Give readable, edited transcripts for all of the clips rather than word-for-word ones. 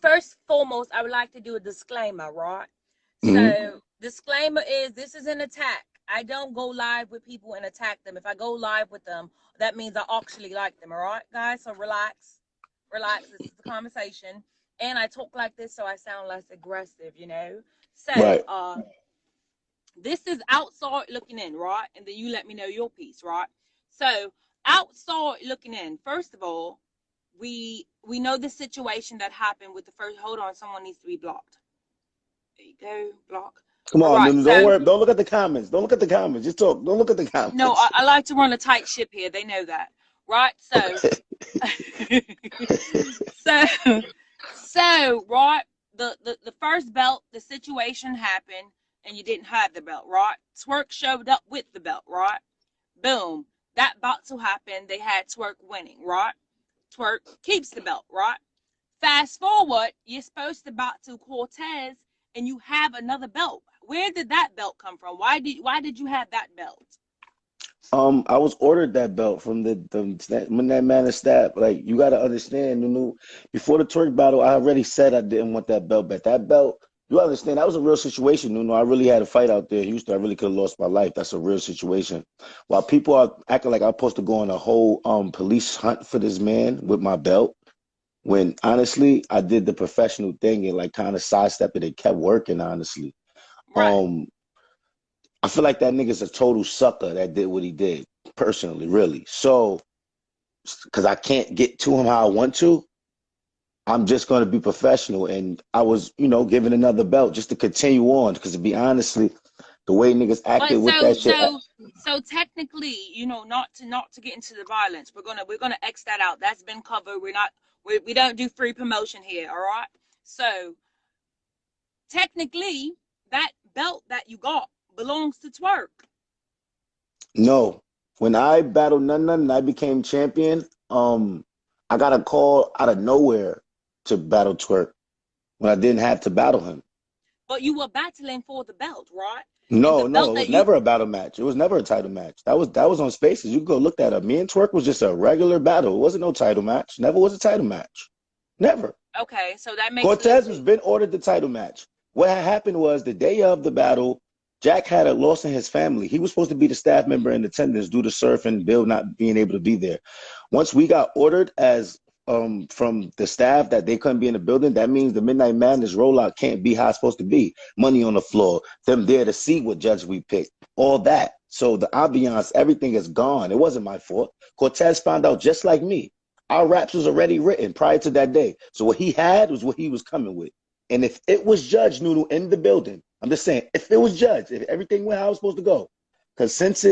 First and foremost, I would like to do a disclaimer, right? Hmm. So, disclaimer is this is an attack. I don't go live with people and attack them. If I go live with them, that means I actually like them, all right, guys? So relax, relax. This is the conversation, and I talk like this so I sound less aggressive, you know. So, Right. this is outside looking in, right? And then you let me know your piece, right? So, outside looking in. First of all, we know the situation that happened with the first. Hold on, someone needs to be blocked. There you go, block. Come All on, right, Nunu. Don't so worry. Don't look at the comments. Don't look at the comments. Just talk. Don't look at the no, comments. I like to run a tight ship here. They know that, right? So, Okay. so, so, right. The first belt, the situation happened, and you didn't have the belt, right? Twork showed up with the belt, right? Boom. That about to happen. They had Twork winning, right? Twork keeps the belt, right? Fast forward, you're supposed to about to Cortez, and you have another belt. Where did that belt come from? Why did you have that belt? I was ordered that belt from the when that man is stabbed. Like you got to understand, Nunu. Before the Turk battle, I already said I didn't want that belt back. That belt, you understand, that was a real situation, Nunu. I really had a fight out there in Houston. I really could have lost my life. That's a real situation. While people are acting like I'm supposed to go on a whole police hunt for this man with my belt, when honestly I did the professional thing and like kind of sidestepped it and kept working. Honestly, Right. um. I feel like that nigga's a total sucker that did what he did, personally, really. So, because I can't get to him how I want to, I'm just going to be professional. And I was, given another belt just to continue on. Because to be honestly, the way niggas But acted with so that shit, so so technically, not to get into the violence, we're gonna X that out. That's been covered. We don't do free promotion here, all right? So technically, that belt that you got belongs to Twerk. no. When I battled None None and I became champion, I got a call out of nowhere to battle Twerk when I didn't have to battle him. But you were battling for the belt, right? And the No, no, belt it was that you never a battle match. It was never a title match. That was on Spaces. You can go look that up. Me and Twerk was just a regular battle. It wasn't no title match. Never was a title match. Never. okay, so that makes Cortez listen. was been ordered the title match. What had happened was the day of the battle, Jack had a loss in his family. He was supposed to be the staff member in attendance due to Surf and Bill not being able to be there. Once we got ordered as from the staff that they couldn't be in the building, that means the Midnight Madness rollout can't be how it's supposed to be. Money on the floor, them there to see what judge we picked, all that. So the ambiance, everything is gone. It wasn't my fault. Cortez found out just like me. Our raps was already written prior to that day. So what he had was what he was coming with. And if it was Judge Noodle in the building, I'm just saying, if it was Judge, if everything went how it was supposed to go, because since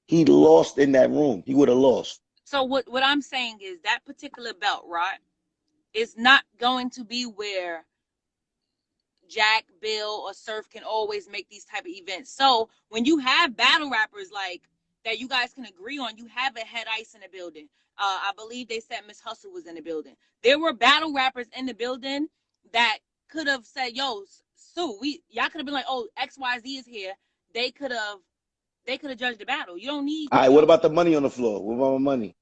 he lost in that room, he would have lost. So what I'm saying is that particular belt, right, is not going to be where Jack, Bill, or Surf can always make these type of events. So when you have battle rappers like that, you guys can agree on. You have a Head Ice in the building. I believe they said Miss Hustle was in the building. There were battle rappers in the building that could have said, "Yo, Sue, y'all could have been like, oh, XYZ is here." They could have judged the battle. You don't need All right, you what don't about the money on the floor? What about my money?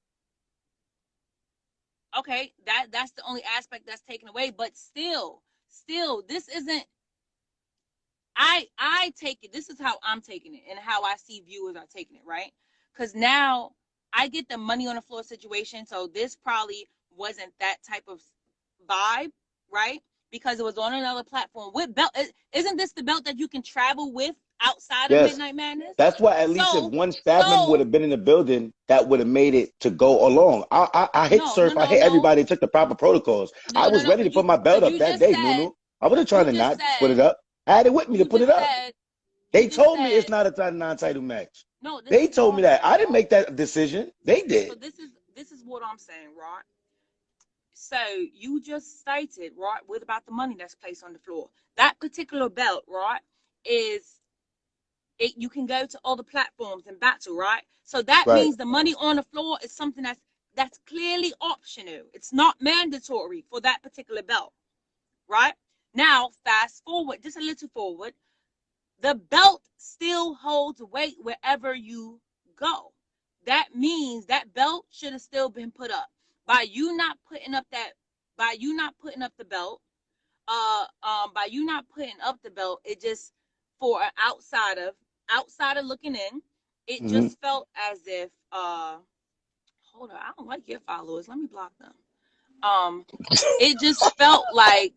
okay. That's the only aspect that's taken away. But still, this isn't I take it. This is how I'm taking it, and how I see viewers are taking it, right? Because now I get the money on the floor situation, so this probably wasn't that type of vibe, right? Because it was on another platform with belt. Isn't this the belt that you can travel with outside of Yes. Midnight Madness? That's why at least if So, one staff member would so have been in the building, that would have made it to go along. I hit no, no, Surf. I no, hit no, everybody. Took the proper protocols. I no, no, was no. ready to put You, my belt but up you that just day, said, Nunu. I wasn't trying you to just not put said, it up. I had it with me to you put it just up. said, you They just told me it's said. not a non-title match. No, this They is what told I'm me that. saying, I didn't right? make that decision. They So did. this is what I'm saying, right? So you just stated, right, with about the money that's placed on the floor. That particular belt, right, is it you can go to other platforms and battle, right? So that Right. means the money on the floor is something that's clearly optional. It's not mandatory for that particular belt, right? Now, fast forward, just a little forward, the belt still holds weight wherever you go. That means that belt should have still been put up. By you not putting up by you not putting up the belt, by you not putting up the belt, it just, for an outsider looking in, it Mm-hmm. just felt as if, hold on, I don't like your followers. Let me block them. It just felt like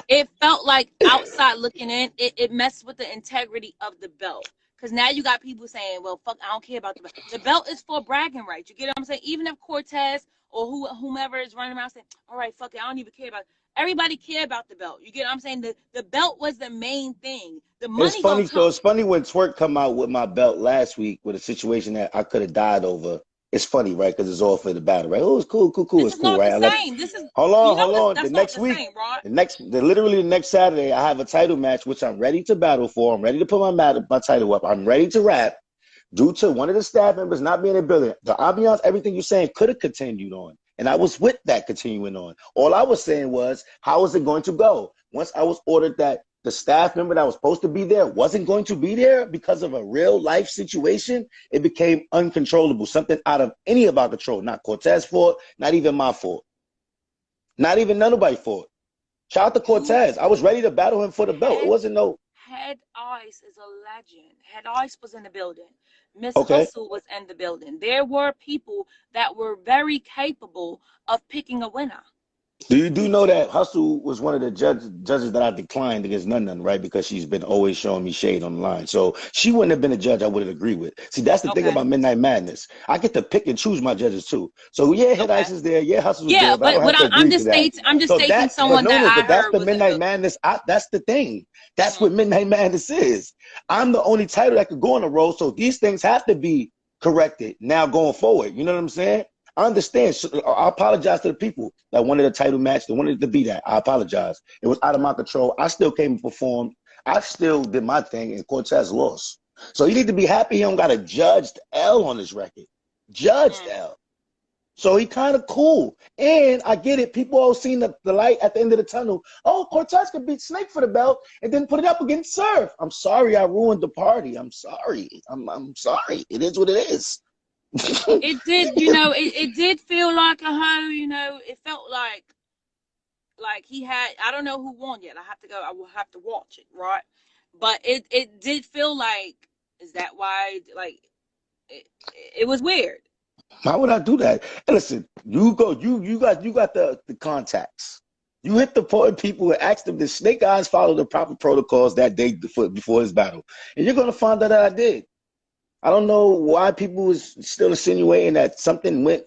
it felt like outside looking in, it messed with the integrity of the belt. Because now you got people saying, well, fuck, I don't care about the belt. The belt is for bragging rights. You get what I'm saying? Even if Cortez or whomever is running around saying, all right, fuck it, I don't even care about it. Everybody care about the belt. You get what I'm saying? The belt was the main thing. The It's money gonna funny. So come. it's funny when Twork come out with my belt last week with a situation that I could have died over. It's funny, right? Because it's all for the battle, right? Oh, it's cool, cool, cool. This It's is cool, not the right? I left. same. This is, Hold you on, know, hold on. The that's not next the week, same, Rod. literally the next Saturday, I have a title match, which I'm ready to battle for. I'm ready to put my title up. I'm ready to rap. Due to one of the staff members not being in the building, the ambiance, everything you're saying could have continued on. And I was with that continuing on. All I was saying was, how is it going to go? Once I was ordered that the staff member that was supposed to be there wasn't going to be there because of a real life situation, it became uncontrollable. Something out of any of our control. Not Cortez's fault, not even my fault. Not even nobody's fault. Shout out to You Cortez. I was ready to battle him for the belt. It had wasn't no, Head Ice is a legend. Head Ice was in the building. Miss okay. Hustle was in the building. There were people that were very capable of picking a winner. Do know that Hustle was one of the judges that I declined against Nunu, right? Because she's been always showing me shade online. So she wouldn't have been a judge I would have agreed with. See, that's the thing Okay. about Midnight Madness. I get to pick and choose my judges too. So yeah, Head Okay. Ice is there. Yeah, Hustle is Yeah, there, but I don't but have to I'm agree to just that. stating, I'm just So stating that, but someone no, that no, I but that's heard the was in Midnight the. Madness. That's the thing. That's Mhm. what Midnight Madness is. I'm the only title that could go on a roll. So these things have to be corrected now going forward. You know what I'm saying? I understand. I apologize to the people that wanted a title match, that wanted it to be that. I apologize. It was out of my control. I still came and performed. I still did my thing, and Cortez lost. So you need to be happy he don't got a judged L on his record. Judged Mm. L. So he kind of cool. And I get it. People all seen the light at the end of the tunnel. Oh, Cortez could beat Snake for the belt and then put it up against Surf. I'm sorry I ruined the party. I'm sorry. I'm sorry. It is what it is. It did, it did feel like a hoe. It felt like he had. I don't know who won yet. I have to go. I will have to watch it, right? But it did feel like, is that why? Like it was weird. Why would I do that? And listen, you go, you got the contacts. You hit the important people and ask them, did Snake Eyes follow the proper protocols that day before his battle? And you're gonna find out that I did. I don't know why people was still insinuating that something went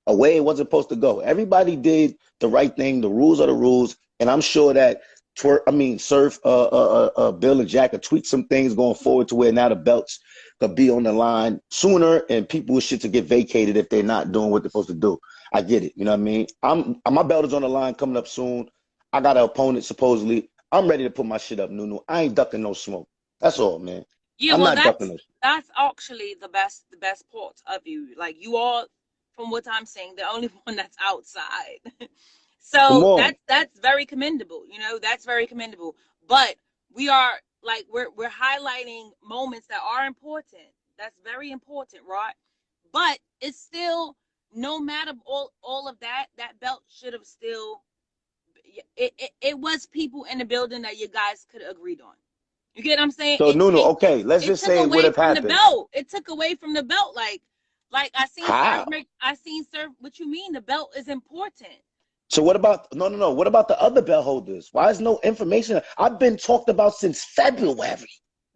a way it wasn't supposed to go. Everybody did the right thing. The rules are the rules, and I'm sure that Surf, Bill and Jack will tweak some things going forward to where now the belts could be on the line sooner, and people shit to get vacated if they're not doing what they're supposed to do. I get it. You know what I mean? My belt is on the line coming up soon. I got an opponent supposedly. I'm ready to put my shit up, Nunu. I ain't ducking no smoke. That's all, man. Yeah, I'm well, not ducking that's no. that's actually the best part of you. Like, you are, from what I'm saying, the only one that's outside. Come So on. that's very commendable. That's very commendable. But we are, like, we're highlighting moments that are important. That's very important, right? But it's still, no matter all of that, that belt should have still. It was people in the building that you guys could have agreed on. You get what I'm saying? So It Nunu, it okay, let's it just took say it would away have from the happened. belt. It took away from the belt. Like I seen Surf How? make. I seen Surf. What you mean? The belt is important. So what about no, no, no? What about the other bell holders? Why is no information? I've been talked about since February.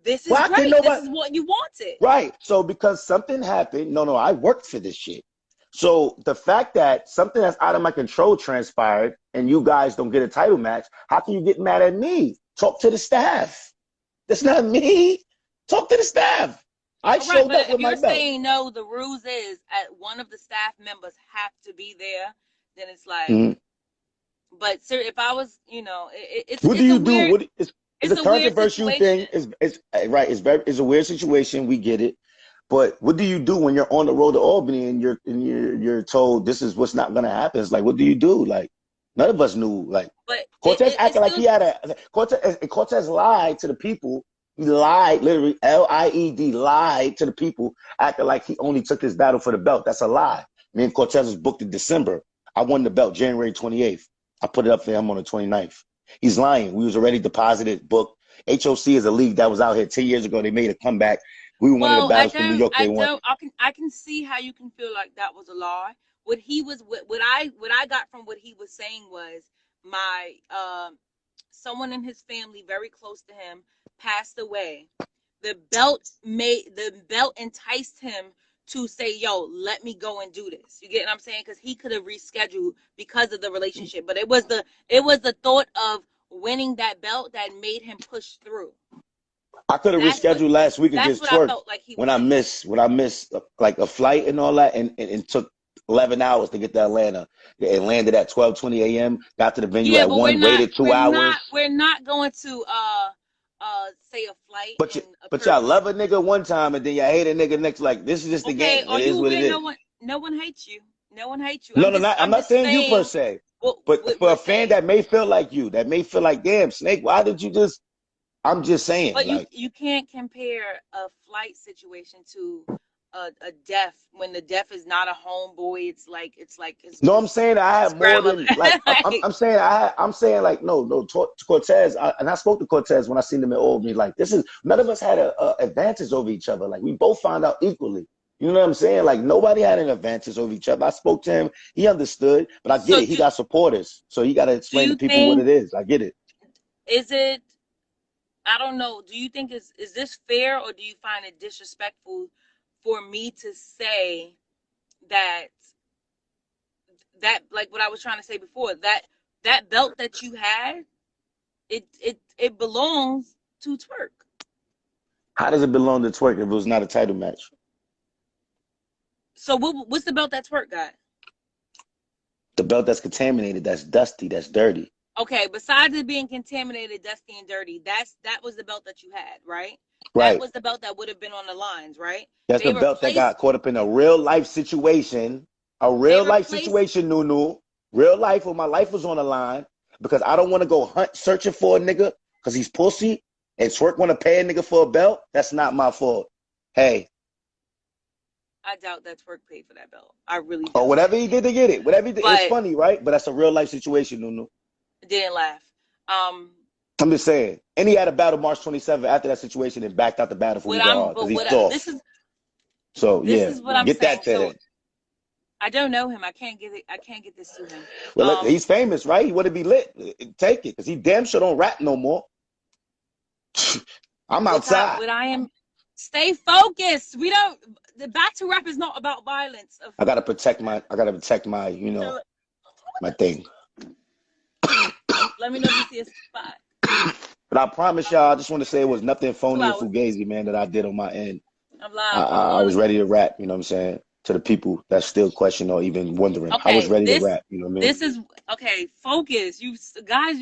This is Why can great. This nobody? is what you wanted. Right. So because something happened, no, no, I worked for this shit. So the fact that something that's out of my control transpired and you guys don't get a title match, how can you get mad at me? Talk to the staff. That's not me. Talk to the staff. I All right, showed but up if with my you're belt. saying no, the rules is at one of the staff members have to be there. Then it's like, Mhm. but sir, if I was, it's What do it's a you do? weird What is it's a a weird controversial thing? situation. Is right. It's a weird situation. We get it. But what do you do when you're on the road to Albany and you're told this is what's not going to happen? It's like, what do you do? Like, none of us knew. Like, But Cortez it's acted like still. he had a Cortez lied to the people. He lied, literally, Lied, lied to the people, acting like he only took his battle for the belt. That's a lie. Me and Cortez was booked in December. I won the belt January 28th. I put it up for him on the 29th. He's lying. We was already deposited, booked. HOC is a league that was out here 10 years ago. They made a comeback. We won one of the battles from New York. They won. I can see how you can feel like that was a lie. What I got from what he was saying was my someone in his family very close to him passed away. The belt enticed him to say, yo, let me go and do this. You get what I'm saying? Because he could have rescheduled because of the relationship. But it was the thought of winning that belt that made him push through. I could have rescheduled last week against Twork when I missed like a flight and all that, and it took 11 hours to get to Atlanta. It landed at 12:20 a.m. Got to the venue at 1, waited 2 hours. We're not going to say a flight. But y'all love a nigga one time and then y'all hate a nigga next. Like, this is just the game. It is what it is. No one hates you. No one hates you. No, I'm not saying you per se. But for a fan that may feel like you, that may feel like, damn, Snake, why did you just? I'm just saying. But you can't compare a flight situation to a death when the death is not a homeboy. It's like no, I'm saying I have more than like I'm saying like no Cortez, and I spoke to Cortez when I seen him at Albany. Like, this is, none of us had a advantage over each other. Like, we both found out equally. You know what I'm saying? Like, nobody had an advantage over each other. I spoke to him, he understood, but I get it. He got supporters, so he got to explain to people what it is. I get it. Is it? I don't know. Do you think is this fair, or do you find it disrespectful for me to say that like what I was trying to say before, that belt that you had, it belongs to Twork? How does it belong to Twork if it was not a title match? So what's the belt that Twork got? The belt that's contaminated, that's dusty, that's dirty. Okay, besides it being contaminated, dusty, and dirty, that was the belt that you had, right? Right. That was the belt that would have been on the lines, right? That's the belt that got caught up in a real life situation. Nunu. Real life, where my life was on the line, because I don't want to go searching for a nigga because he's pussy, and Twork want to pay a nigga for a belt. That's not my fault. Hey. I doubt that Twork paid for that belt. I really don't. Or whatever he did to get it. Whatever he did. It's funny, right? But that's a real life situation, Nunu. Didn't laugh. I'm just saying. And he had a battle March 27th after that situation and backed out the battle for because he's soft. This is what I'm saying. That to him. I don't know him. I can't get this to him. Well, he's famous, right? He would be lit. Take it, because he damn sure don't rap no more. I'm outside. Stay focused. The back to rap is not about violence. I gotta protect my my thing. Let me know if you see a spot. But I promise y'all, I just want to say it was nothing phony or fugazi, man, that I did on my end. I'm live. I was ready to rap, you know what I'm saying? To the people that still question or even wondering. Okay, I was ready to rap, you know what I mean? This is, okay, focus. You guys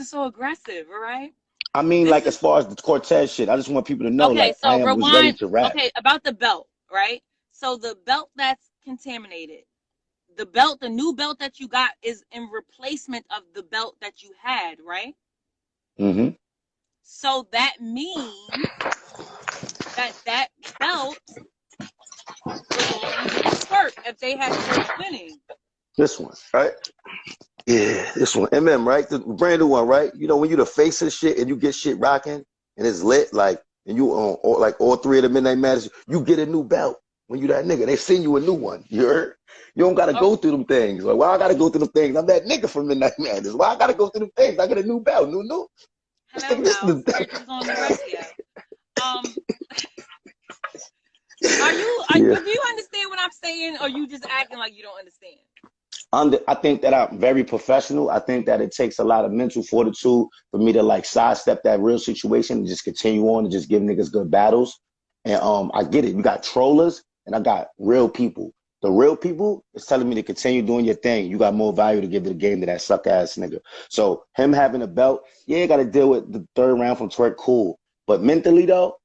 are so aggressive, all right? I mean, as far as the Cortez shit, I just want people to know, I was ready to rap. Okay, about the belt, right? So the belt that's contaminated, the new belt that you got is in replacement of the belt that you had, right? Mm-hmm. So that means that belt belongs to Twork if they had Twork winning. This one, right? Yeah, this one. right? The brand new one, right? You know, when you the face of shit and you get shit rocking and it's lit, and you on all three of the Midnight Madness, you get a new belt. When you that nigga, they send you a new one. You heard? You don't gotta go through them things. Like, why I gotta go through them things? I'm that nigga from Midnight Madness. Why I gotta go through them things? I get a new belt. Nunu. Hello, Mouse. On the radio. Do you understand what I'm saying, or you just acting like you don't understand? I think that I'm very professional. I think that it takes a lot of mental fortitude for me to sidestep that real situation and just continue on and just give niggas good battles. And I get it. You got trollers and I got real people. The real people is telling me to continue doing your thing. You got more value to give to the game than that suck ass nigga. So him having a belt, yeah, got to deal with the third round from Twork, cool. But mentally though,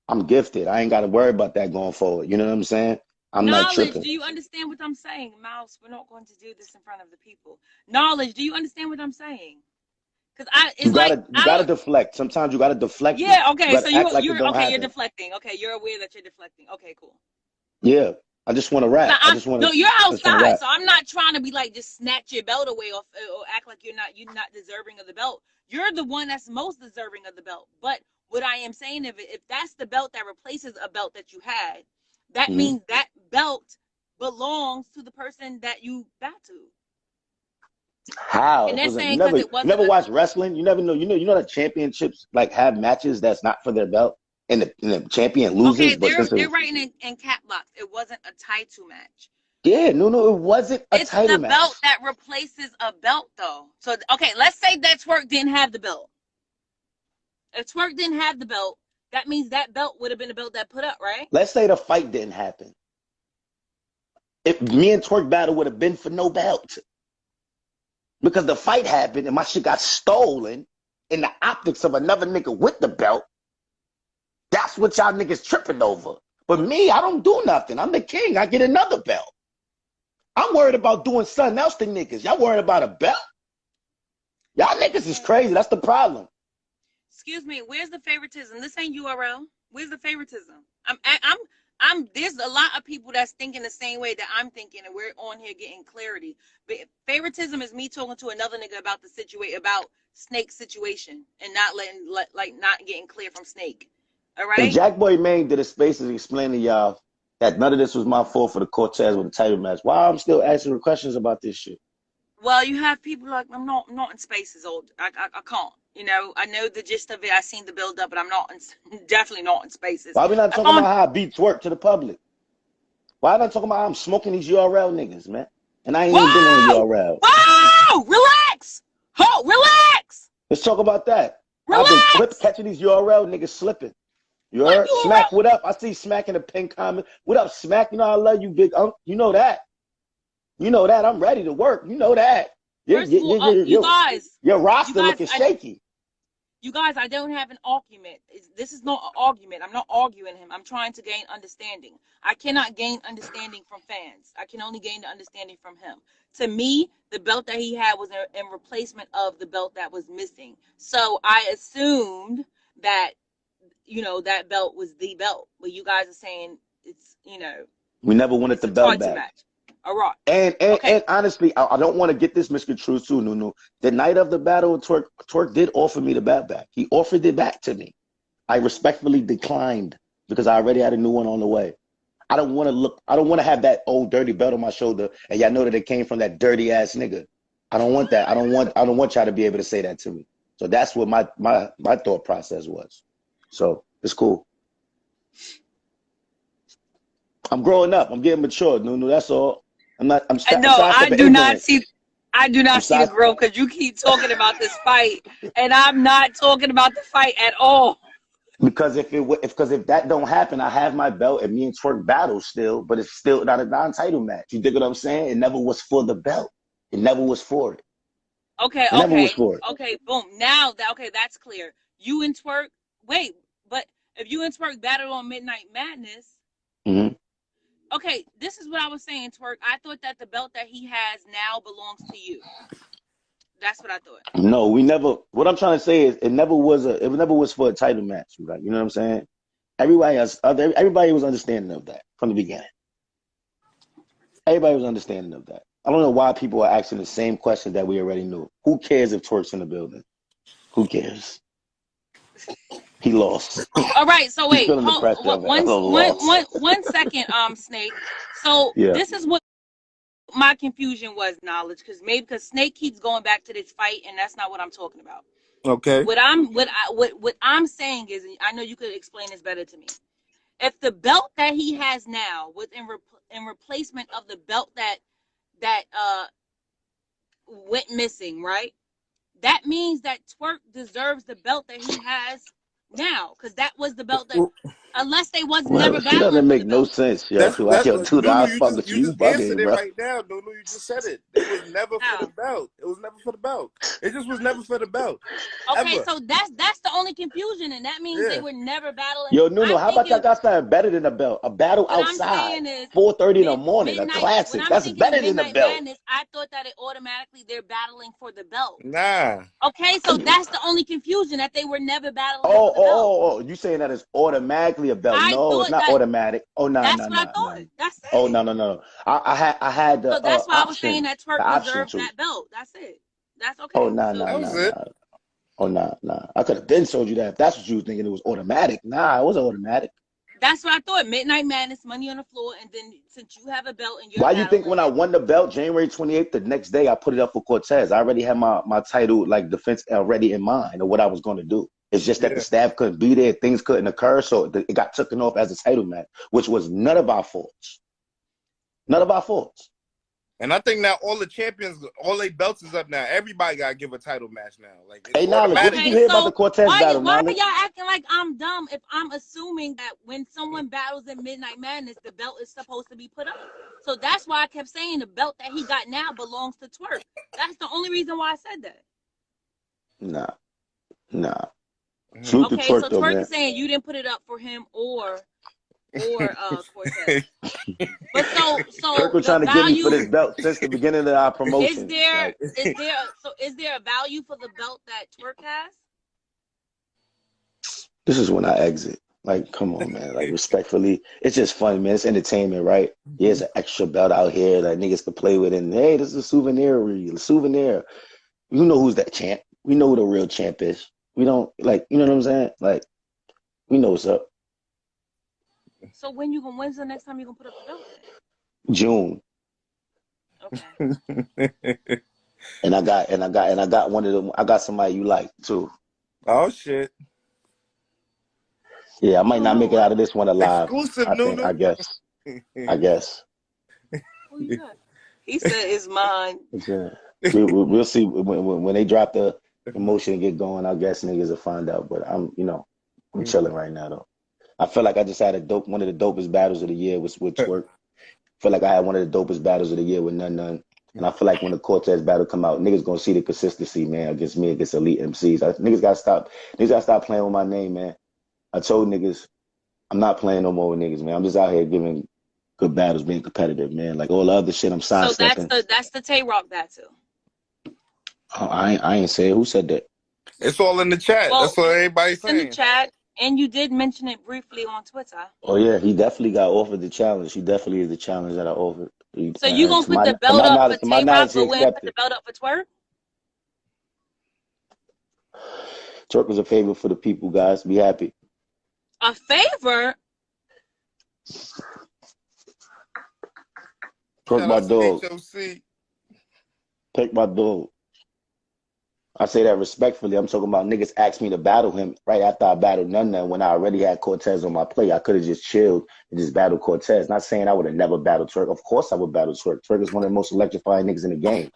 I'm gifted. I ain't got to worry about that going forward. You know what I'm saying? I'm not tripping. Do you understand what I'm saying, Mouse? We're not going to do this in front of the people. Knowledge, do you understand what I'm saying? Because you gotta deflect. Sometimes you gotta deflect. Yeah. Okay. So you're deflecting. Okay. You're aware that you're deflecting. Okay. Cool. Yeah. I just want to rap. No, you're outside, rap. so I'm not trying to be like just snatch your belt away or act like you're not deserving of the belt. You're the one that's most deserving of the belt. But what I am saying, if that's the belt that replaces a belt that you had, that means that belt belongs to the person that you battled. How? And they're saying You because it wasn't. never watch wrestling. You never know. You know that championships like have matches that's not for their belt, and the champion loses. Okay, they're writing in cap locks. It wasn't a title match. Yeah, no, it wasn't a title match. It's the belt that replaces a belt, though. So okay, let's say that Twork didn't have the belt. If Twork didn't have the belt, that means that belt would have been the belt that put up, right? Let's say the fight didn't happen. If me and Twork battle would have been for no belt. Because the fight happened and my shit got stolen in the optics of another nigga with the belt. That's what y'all niggas tripping over. But me, I don't do nothing. I'm the king. I get another belt. I'm worried about doing something else to niggas. Y'all worried about a belt? Y'all niggas is crazy. That's the problem. Excuse me. Where's the favoritism? This ain't URL. Where's the favoritism? There's a lot of people that's thinking the same way that I'm thinking, and we're on here getting clarity. But favoritism is me talking to another nigga about about Snake's situation and not not getting clear from Snake. All right. And Jack Boy Main did a spaces explaining to y'all that none of this was my fault for the Cortez with the title match. Why I'm still asking questions about this shit? Well, you have people like I'm not in spaces. I can't. You know, I know the gist of it. I seen the build up, but I'm definitely not in spaces. Why we not talking about how I beat Twork to the public? Why not talking about how I'm smoking these URL niggas, man? And I ain't even been on URL. Whoa! Relax! Relax! Let's talk about that. Relax! I've been clip catching these URL niggas slipping. You heard? Smack, what up? I see Smack in the pin comment. What up, Smack? You know I love you, big unk. You know that. You know that. I'm ready to work. You know that. You guys. Your roster looking shaky. You guys, I don't have an argument. This is not an argument. I'm not arguing him. I'm trying to gain understanding. I cannot gain understanding from fans. I can only gain the understanding from him. To me, the belt that he had was in replacement of the belt that was missing. So I assumed that, that belt was the belt. But you guys are saying it's, we never wanted the belt back. Match. All right. And honestly, I don't want to get this misconstrued too, Nunu. The night of the battle, Twork did offer me the belt back. He offered it back to me. I respectfully declined because I already had a new one on the way. I don't want to have that old dirty belt on my shoulder, and y'all know that it came from that dirty ass nigga. I don't want that. I don't want y'all to be able to say that to me. So that's what my thought process was. So it's cool. I'm growing up. I'm getting mature, Nunu. That's all. I do not see the growth because you keep talking about this fight, and I'm not talking about the fight at all. Because if that don't happen, I have my belt and me and Twork battle still, but it's still not a non-title match. You dig what I'm saying? It never was for the belt. It never was for it. Okay. Never was for it. Okay. Boom. Now that's clear. You and Twork. Wait, but if you and Twork battled on Midnight Madness. Mm-hmm. Okay, this is what I was saying, Twork. I thought that the belt that he has now belongs to you. That's what I thought. No, we never. What I'm trying to say is, it never was for a title match. Right? You know what I'm saying? Everybody was understanding of that from the beginning. Everybody was understanding of that. I don't know why people are asking the same question that we already knew. Who cares if Twork's in the building? Who cares? He lost. All right, so wait, one second, Snake. So This is what my confusion was, knowledge, because Snake keeps going back to this fight, and that's not what I'm talking about. Okay. What I'm saying is, and I know you could explain this better to me. If the belt that he has now was in replacement of the belt that went missing, right? That means that Twork deserves the belt that he has now, because that was the belt that, unless they was never battling. It doesn't make no sense. You just answered it right now, Nunu. You just said it. It was never for the belt. It was never for the belt. It just was never for the belt. Okay, so that's the only confusion, and that means they were never battling. Yo, Nunu, how about y'all got something better than a belt? A battle outside, 4:30 in the morning, a classic. That's better than a belt. Madness, I thought that they're battling for the belt. Nah. Okay, so that's the only confusion, that they were never battling. Oh, you saying that it's automatically definitely a belt. I No, it's thought not that. automatic. Oh no, That's no, what I no, thought. no. That's Oh it. no, no, no. I had the So that's why I was saying option, that Twerk the option deserved to. that belt. That's it. That's Oh okay. no, So no, That was no, it. no. Oh no, no. I could have been told you that if that's what you was thinking. It was automatic. Nah, it wasn't automatic. that's what I thought. Midnight Madness, Money on the Floor, and then since you have a belt and you're Why you think battling, when I won the belt January 28th, the next day I put it up for Cortez? I already had my title like defense already in mind of what I was going to do. It's just that the Yeah. staff couldn't be there, things couldn't occur, so it got taken off as a title match, which was none of our faults. None of our faults. And I think now all the champions, all their belts is up now. Everybody got to give a title match now. Like, it's Hey, Knowledge, what automatic. did you okay, hear about the so Cortez battle, why are Knowledge? y'all acting like I'm dumb if I'm assuming that when someone battles in Midnight Madness, the belt is supposed to be put up? So that's why I kept saying the belt that he got now belongs to Twerk. That's the only reason why I said that. Nah, nah. Mhm. Salute to Okay, Twork so though, Twerk man. is saying you didn't put it up for him or Cortez. But Twork so was the trying to get me for value this belt since the beginning of our is promotion. there Like, is there a value for the belt that Twerk has? this is when I exit. Like, come on, man. Like, respectfully, it's just fun, man. It's entertainment, right? Here's an extra belt out here that niggas can play with, and hey, this is a souvenir reel, a souvenir. You know who's that champ? We know who the real champ is. We don't like, you know what I'm saying? Like, we know what's up. So when's the next time you're gonna put up the belt then? June, Okay. and I got one of them. I got somebody you like too. Oh, shit. Yeah, I I might don't not make it know. out of this one alive. Exclusive, I think. I Nunu. guess. I guess. Who you got? He said it's mine. Yeah. We'll see when they drop the promotion and get going. I guess niggas will find out. But I'm chilling right now though. I feel like I just had one of the dopest battles of the year was with Twerk. I feel like I had one of the dopest battles of the year with None. And I feel like when the Cortez battle come out, niggas gonna see the consistency, man, against me, against elite MCs. Niggas gotta stop playing with my name, man. I told niggas I'm not playing no more with niggas, man. I'm just out here giving good battles, being competitive, man. Like all the other shit I'm So sidestepping. that's the Tay Rock battle. Oh, I ain't say it. Who said that? It's all in the chat. Well, That's what everybody's it's in the saying. chat, and you did mention it briefly on Twitter. Oh yeah, he definitely got offered the challenge. He definitely is the challenge that I offered. So you gonna To put the to belt my up for knowledge, Tay Rock, he but wouldn't put the accepted. belt up for Twerk? Twerk was a favor for the people, guys. Be happy. A favor? Twerk Shout my out to dog. HOC. Take my dog. I say that respectfully. I'm talking about niggas asked me to battle him right after I battled Nunu when I already had Cortez on my plate. I could have just chilled and just battled Cortez. Not saying I would have never battled Twerk. Of course I would battle Twerk. Twerk is one of the most electrifying niggas in the game.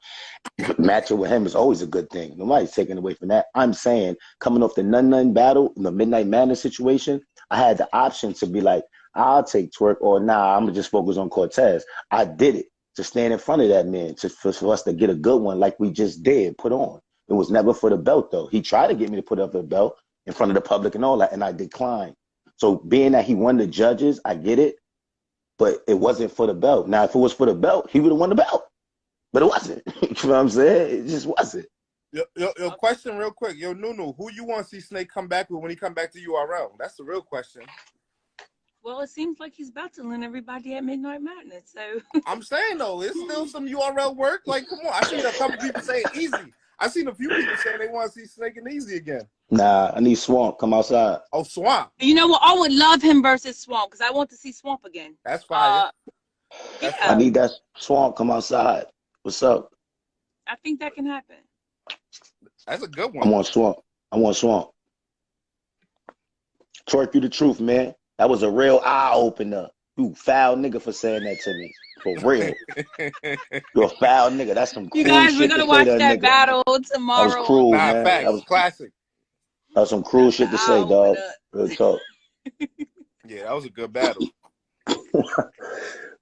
Matching with him is always a good thing. Nobody's taking away from that. I'm saying coming off the Nunu battle, the Midnight Madness situation, I had the option to be like, I'll take Twerk or nah, I'm going to just focus on Cortez. I did it to stand in front of that man, for us to get a good one like we just did, put on. It was never for the belt, though. He tried to get me to put up the belt in front of the public and all that, and I declined. So being that he won the judges, I get it, but it wasn't for the belt. Now, if it was for the belt, he would have won the belt, but it wasn't. You know what I'm saying? It just wasn't. Yo, question real quick. Yo, Nunu, who you want to see Snake come back with when he come back to URL? That's the real question. Well, it seems like he's battling everybody at Midnight Madness. So I'm saying, though, it's still some URL work. Like, come on. I seen a couple people saying Easy. I seen a few people saying they want to see Snake and Easy again. Nah, I need Swamp. Come outside. Oh, Swamp. you know what? I would love him versus Swamp because I want to see Swamp again. That's fire. Yeah, I need that Swamp. Come outside. What's up? I think that can happen. That's a good I one. want Swamp. Twerk you the truth, man. That was a real eye opener. You foul nigga for saying that to me. For real. You're a foul nigga. That's some You cruel guys, we're shit to gonna say watch to a that nigga. battle That was tomorrow. cruel, Nah, man. facts. Classic. That was some cruel That's shit the to say, eye dog. opener. Real talk. Yeah, that was a good battle.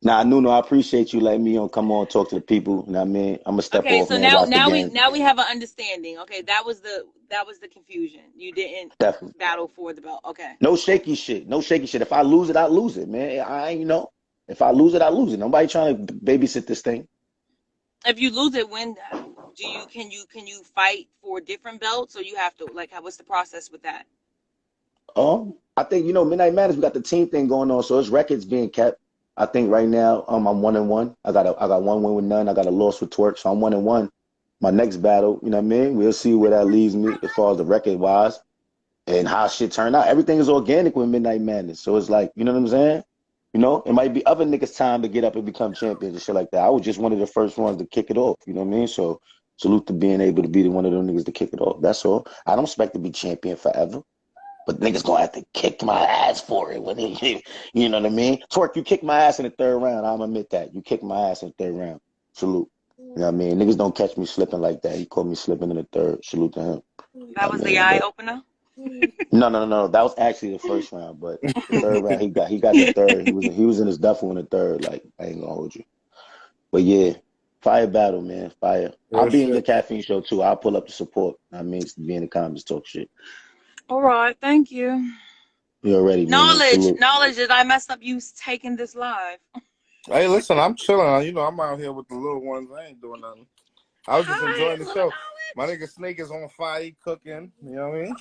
Nah, Nunu, I appreciate you letting me come on, talk to the people. You know what I mean? I'm gonna step Okay, off, so man. Watch the game. now we have an understanding. Okay, that was the confusion. You didn't Definitely. battle for the belt. Okay. No shaky shit. No shaky shit. If I lose it, I lose it, man. If I lose it, I lose it. Nobody trying to babysit this thing. If you lose it, when can you fight for different belts, or you have to what's the process with that? I think, you know, Midnight Madness, we got the team thing going on, so it's records being kept. I think right now, I'm 1-1. I got 1 win with none. I got a loss with Twork, so I'm 1-1. My next battle, you know what I mean? We'll see where that leaves me as far as the record wise and how shit turn out. Everything is organic with Midnight Madness, so it's like, you know what I'm saying? You know, it might be other niggas' time to get up and become champions and shit like that. I was just one of the first ones to kick it off. You know what I mean? So salute to being able to be one of them niggas to kick it off. That's all. I don't expect to be champion forever. But niggas gonna have to kick my ass for it when they, you know what I mean? Twork, you kick my ass in the third round. I'm admit that. You kick my ass in the third round. Salute. You know what I mean? Niggas don't catch me slipping like that. He caught me slipping in the third. Salute to him. That was the eye opener? No. That was actually the first round, but the third round he got the third. He was in his duffel in the third. Like, I ain't gonna hold you. But yeah, fire battle, man. Fire. I'll be in your caffeine show too. I'll pull up the support. I mean, be in the comments, talk shit. All right, thank you. You already knowledge that I messed up you taking this live. Hey, listen, I'm chilling. You know, I'm out here with the little ones. I ain't doing nothing. I was just enjoying the show. My nigga Snake is on fire, cooking. You know what I mean?